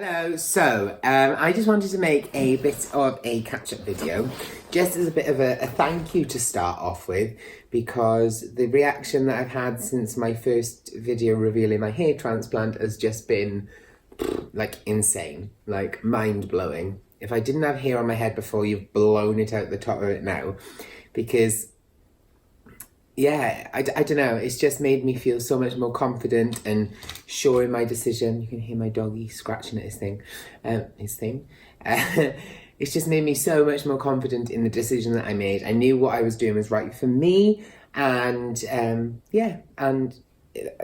Hello, so I just wanted to make a bit of a catch-up video, just as a bit of a thank you to start off with, because the reaction that I've had since my first video revealing my hair transplant has just been like insane, like mind-blowing. If I didn't have hair on my head before, you've blown it out the top of it now, because yeah, I don't know, it's just made me feel so much more confident and sure in my decision. You can hear my doggy scratching at his thing. It's just made me so much more confident in the decision that I made. I knew what I was doing was right for me, and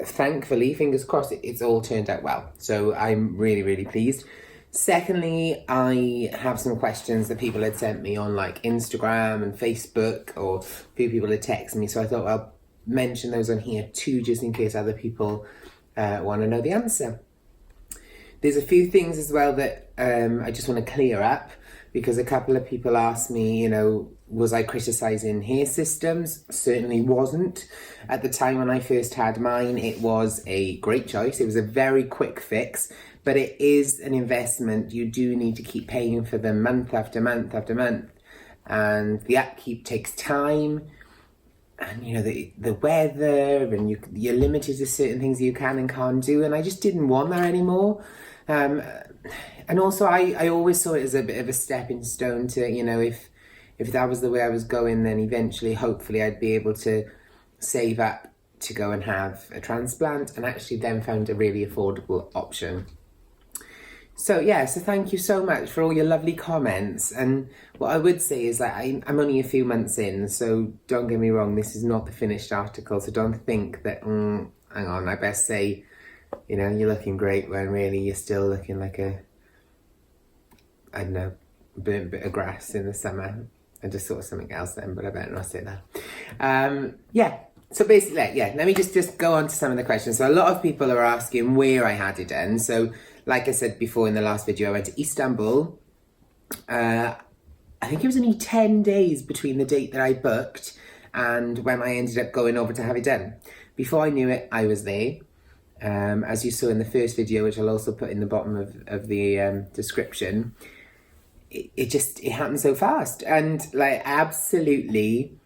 thankfully, fingers crossed, it's all turned out well. So I'm really, really pleased. Secondly, I have some questions that people had sent me on like Instagram and Facebook, or a few people had texted me. So I thought I'll mention those on here too, just in case other people want to know the answer. There's a few things as well that I just want to clear up, because a couple of people asked me, you know, was I criticising hair systems? Certainly wasn't. At the time when I first had mine, it was a great choice. It was a very quick fix, but it is an investment. You do need to keep paying for them month after month after month. And the upkeep takes time. And, you know, the weather, and you're limited to certain things you can and can't do. And I just didn't want that anymore. And also, I always saw it as a bit of a stepping stone to, you know, if that was the way I was going, then eventually, hopefully, I'd be able to save up to go and have a transplant, and actually then found a really affordable option. So yeah, so thank you so much for all your lovely comments. And what I would say is that I'm only a few months in, so don't get me wrong, this is not the finished article, so don't think that, hang on, I best say, you know, you're looking great, when really you're still looking like a, I don't know, burnt bit of grass in the summer. I just thought of something else then, but I better not say that. Yeah, so basically, yeah, let me just go on to some of the questions. So a lot of people are asking where I had it done. So like I said before in the last video, I went to Istanbul. I think it was only 10 days between the date that I booked and when I ended up going over to have it done. Before I knew it, I was there. As you saw in the first video, which I'll also put in the bottom of the description, it happened so fast. And like, I absolutely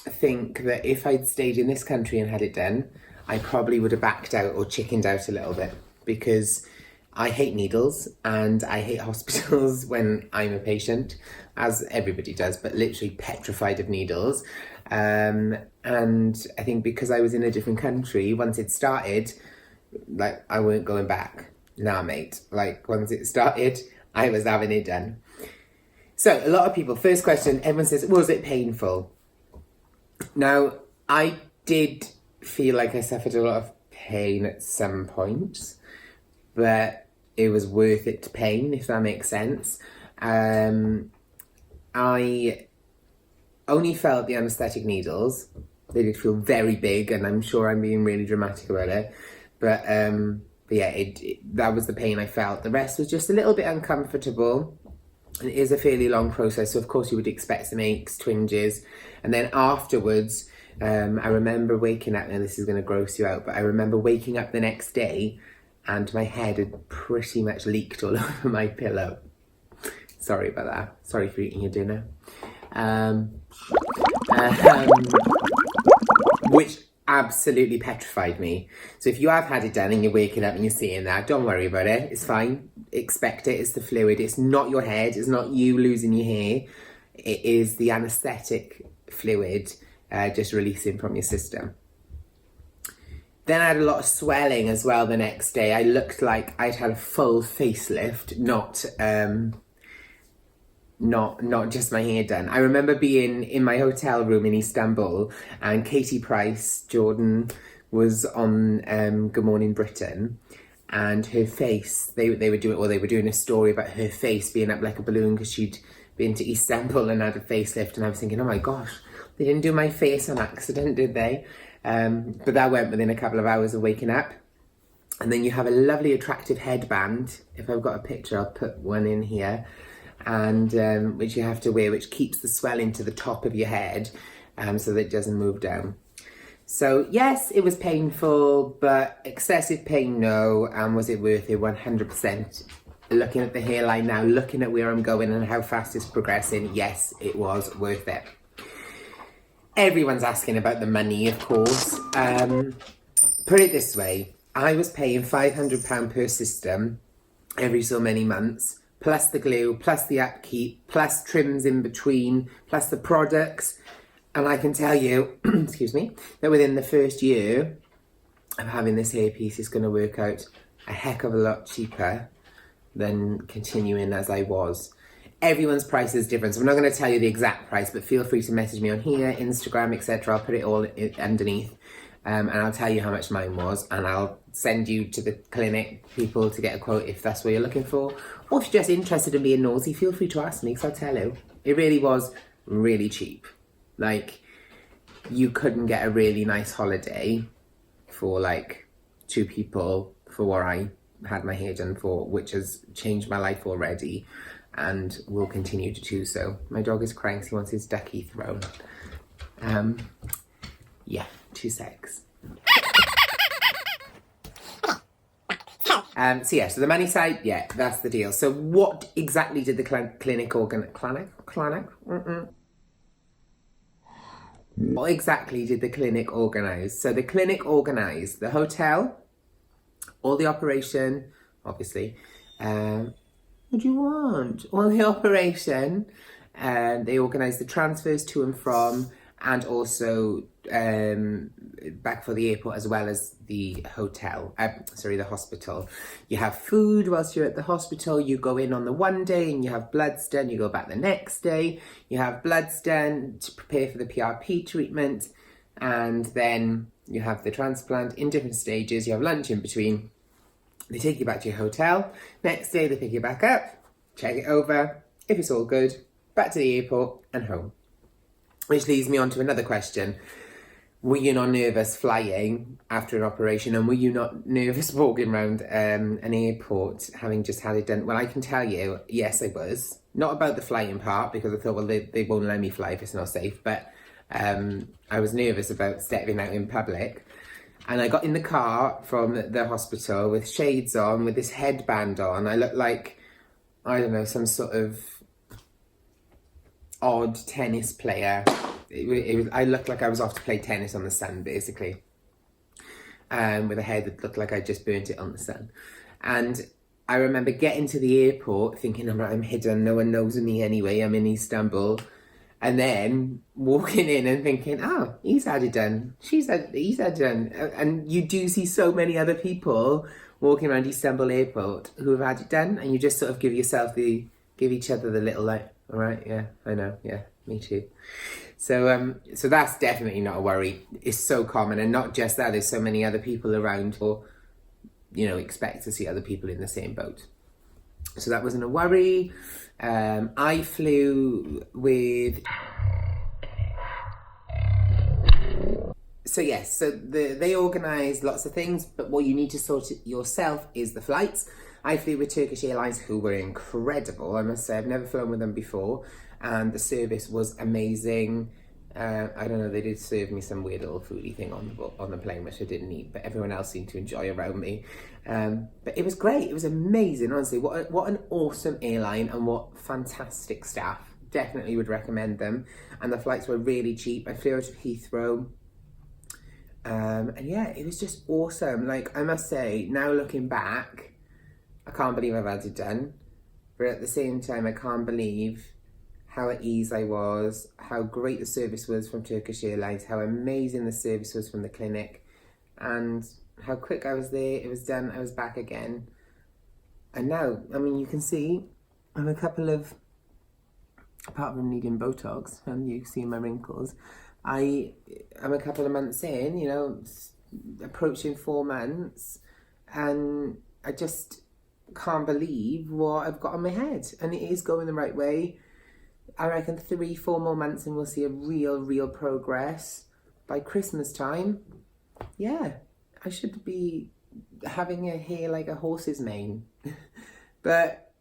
think that if I'd stayed in this country and had it done, I probably would have backed out or chickened out a little bit, because I hate needles and I hate hospitals when I'm a patient, as everybody does, but literally petrified of needles. And I think because I was in a different country, once it started, like, I weren't going back. Nah, mate. Like, once it started, I was having it done. So a lot of people, first question, everyone says, was it painful? Now, I did feel like I suffered a lot of pain at some points, but it was worth it to pain, if that makes sense. I only felt the anaesthetic needles. They did feel very big, and I'm sure I'm being really dramatic about it, but yeah, that was the pain I felt. The rest was just a little bit uncomfortable. It is a fairly long process, so of course you would expect some aches, twinges, and then afterwards, I remember waking up, and this is going to gross you out, but I remember waking up the next day and my head had pretty much leaked all over my pillow. Sorry about that. Sorry for eating your dinner. Which absolutely petrified me. So if you have had it done and you're waking up and you're seeing that, don't worry about it. It's fine. Expect it. It's the fluid. It's not your head. It's not you losing your hair. It is the anaesthetic fluid just releasing from your system. Then I had a lot of swelling as well the next day. I looked like I'd had a full facelift, not just my hair done. I remember being in my hotel room in Istanbul, and Katie Price, Jordan, was on Good Morning Britain, and her face, they were doing a story about her face being up like a balloon because she'd been to Istanbul and had a facelift, and I was thinking, oh my gosh, they didn't do my face on accident, did they? But that went within a couple of hours of waking up. And then you have a lovely attractive headband. If I've got a picture, I'll put one in here. And which you have to wear, which keeps the swelling to the top of your head, so that it doesn't move down. So yes, it was painful, but excessive pain, no. And was it worth it? 100%. Looking at the hairline now, looking at where I'm going and how fast it's progressing, yes, it was worth it. Everyone's asking about the money, of course. Put it this way, I was paying £500 per system every so many months, plus the glue, plus the upkeep, plus trims in between, plus the products. And I can tell you, excuse me, that within the first year of having this hairpiece, it's going to work out a heck of a lot cheaper than continuing as I was. Everyone's price is different, so I'm not going to tell you the exact price, but feel free to message me on here, Instagram, etc. I'll put it all underneath, and I'll tell you how much mine was, and I'll send you to the clinic people to get a quote if that's what you're looking for. Or if you're just interested in being nosy, feel free to ask me, because I'll tell you. It really was really cheap. Like, you couldn't get a really nice holiday for like 2 people for what I had my hair done for, which has changed my life already and will continue to do so. My dog is crying, so he wants his ducky thrown. Yeah, 2 secs. So yeah, so the money side, yeah, that's the deal. So what exactly did the clinic What exactly did the clinic organise? So the clinic organised the hotel, all the operation, obviously. What do you want? All the operation. They organised the transfers to and from, and also back for the airport, as well as the hotel. The hospital. You have food whilst you're at the hospital. You go in on the one day and you have bloods done. You go back the next day. You have bloods done to prepare for the PRP treatment, and then you have the transplant in different stages. You have lunch in between. They take you back to your hotel. Next day, they pick you back up, check it over. If it's all good, back to the airport and home. Which leads me on to another question. Were you not nervous flying after an operation? And were you not nervous walking around an airport having just had it done? Well, I can tell you, yes, I was. Not about the flying part, because I thought, well, they won't let me fly if it's not safe. But I was nervous about stepping out in public. And I got in the car from the hospital with shades on, with this headband on. I looked like, I don't know, some sort of odd tennis player. I looked like I was off to play tennis on the sun, basically. With a hair that looked like I just burnt it on the sun. And I remember getting to the airport thinking, I'm hidden, no one knows me anyway, I'm in Istanbul. And then walking in and thinking, oh, he's had it done. He's had it done. And you do see so many other people walking around Istanbul airport who have had it done. And you just sort of give each other the little like, all right, yeah, I know. Yeah, me too. So that's definitely not a worry. It's so common. And not just that, there's so many other people around who, expect to see other people in the same boat. So that wasn't a worry. I flew with... So yes, they organise lots of things, but what you need to sort it yourself is the flights. I flew with Turkish Airlines, who were incredible, I must say. I've never flown with them before, and the service was amazing. I don't know, they did serve me some weird little foodie thing on the plane, which I didn't eat, but everyone else seemed to enjoy around me. But it was great. It was amazing, honestly. What an awesome airline, and what fantastic staff. Definitely would recommend them. And the flights were really cheap. I flew out of Heathrow. And yeah, it was just awesome. Like, I must say, now looking back, I can't believe I've had it done. But at the same time, I can't believe how at ease I was, how great the service was from Turkish Airlines, how amazing the service was from the clinic, and how quick I was there. It was done, I was back again. And now, I mean, you can see I'm a couple of, apart from needing Botox, and you see my wrinkles, I'm a couple of months in, approaching 4 months, and I just can't believe what I've got on my head. And it is going the right way. I reckon 3-4 more months and we'll see a real progress. By Christmas time, yeah, I should be having a hair like a horse's mane. But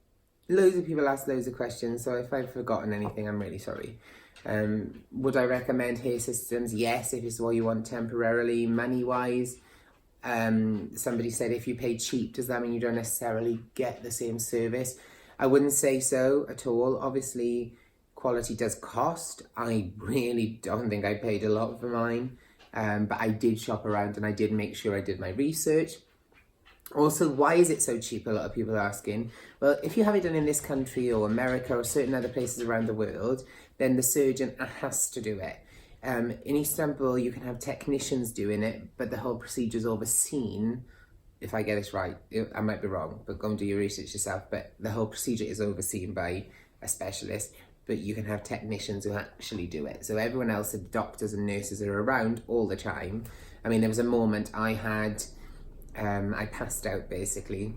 loads of people ask loads of questions, so if I've forgotten anything, I'm really sorry. Would I recommend hair systems? Yes, if it's what you want temporarily, money-wise. Somebody said if you pay cheap, does that mean you don't necessarily get the same service? I wouldn't say so at all. Obviously, quality does cost. I really don't think I paid a lot for mine, but I did shop around and I did make sure I did my research. Also, why is it so cheap? A lot of people are asking. Well, if you have it done in this country or America or certain other places around the world, then the surgeon has to do it. In Istanbul, you can have technicians doing it, but the whole procedure is overseen. If I get this right, I might be wrong, but go and do your research yourself. But the whole procedure is overseen by a specialist, but you can have technicians who actually do it. So everyone else, the doctors and nurses, are around all the time. I mean, there was a moment I passed out basically,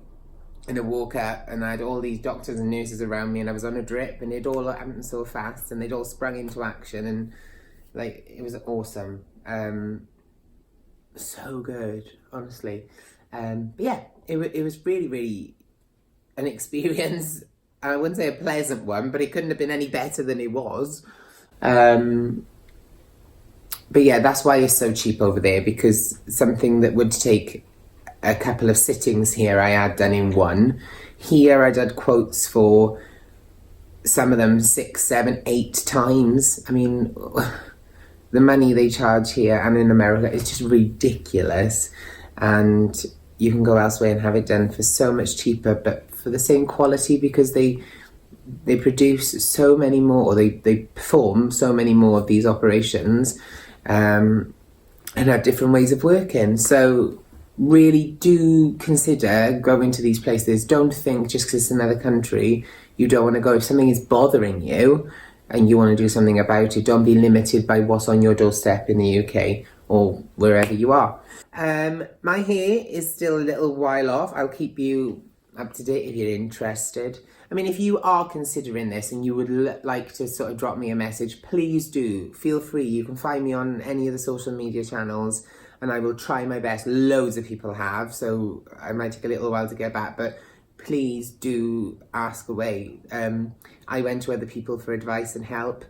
and I woke up and I had all these doctors and nurses around me, and I was on a drip, and it all happened so fast, and they'd all sprung into action, and like it was awesome. So good, honestly. But yeah, it was really, really an experience. I wouldn't say a pleasant one, but it couldn't have been any better than it was. But yeah, that's why it's so cheap over there, because something that would take a couple of sittings here, I had done in one. Here I did quotes for some of them 6, 7, 8 times. I mean, the money they charge here and in America is just ridiculous. And you can go elsewhere and have it done for so much cheaper, but for the same quality, because they produce so many more, or they perform so many more of these operations, and have different ways of working. So really do consider going to these places. Don't think just because it's another country you don't want to go. If something is bothering you and you want to do something about it, don't be limited by what's on your doorstep in the UK or wherever you are. My hair is still a little while off. I'll keep you up to date if you're interested. I mean, if you are considering this and you would like to sort of drop me a message, please do. Feel free. You can find me on any of the social media channels, and I will try my best. Loads of people have, so I might take a little while to get back, but please do ask away. I went to other people for advice and help,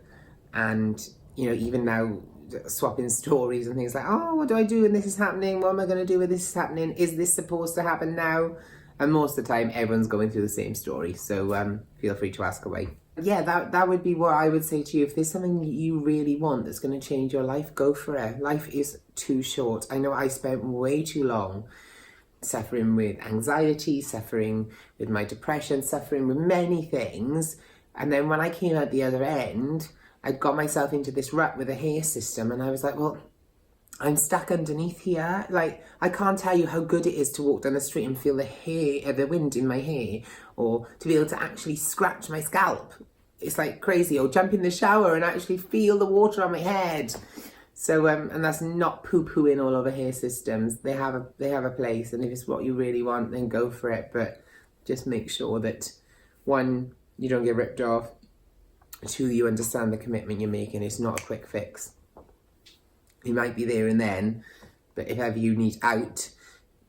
and you know, even now, swapping stories and things like, oh, what do I do when this is happening? What am I going to do when this is happening? Is this supposed to happen now? And most of the time, everyone's going through the same story. So feel free to ask away. Yeah, that would be what I would say to you. If there's something you really want that's going to change your life, go for it. Life is too short. I know I spent way too long suffering with anxiety, suffering with my depression, suffering with many things. And then when I came out the other end, I got myself into this rut with a hair system, and I was like, well, I'm stuck underneath here. Like, I can't tell you how good it is to walk down the street and feel the wind in my hair, or to be able to actually scratch my scalp. It's like crazy. Or jump in the shower and actually feel the water on my head. So, and that's not poo-pooing all over hair systems. They have a place, and if it's what you really want, then go for it. But just make sure that, 1, you don't get ripped off. 2, you understand the commitment you're making. It's not a quick fix. You might be there and then, but if ever you need out,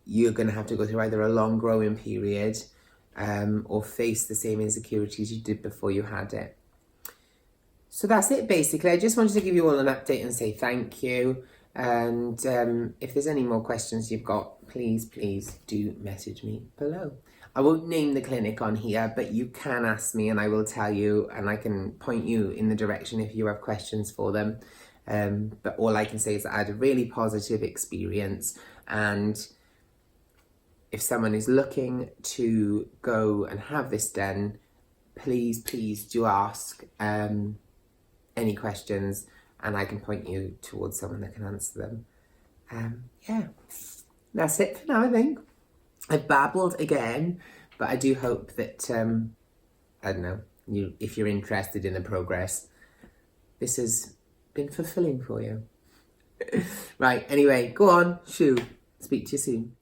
you're going to have to go through either a long growing period or face the same insecurities you did before you had it. So that's it, basically. I just wanted to give you all an update and say thank you. And if there's any more questions you've got, please do message me below. I won't name the clinic on here, but you can ask me and I will tell you, and I can point you in the direction if you have questions for them. But all I can say is that I had a really positive experience, and if someone is looking to go and have this done, please do ask any questions, and I can point you towards someone that can answer them. Yeah, that's it for now, I think. I babbled again, but I do hope that, I don't know, if you're interested in the progress, this has been fulfilling for you. Right, anyway, go on, shoo. Speak to you soon.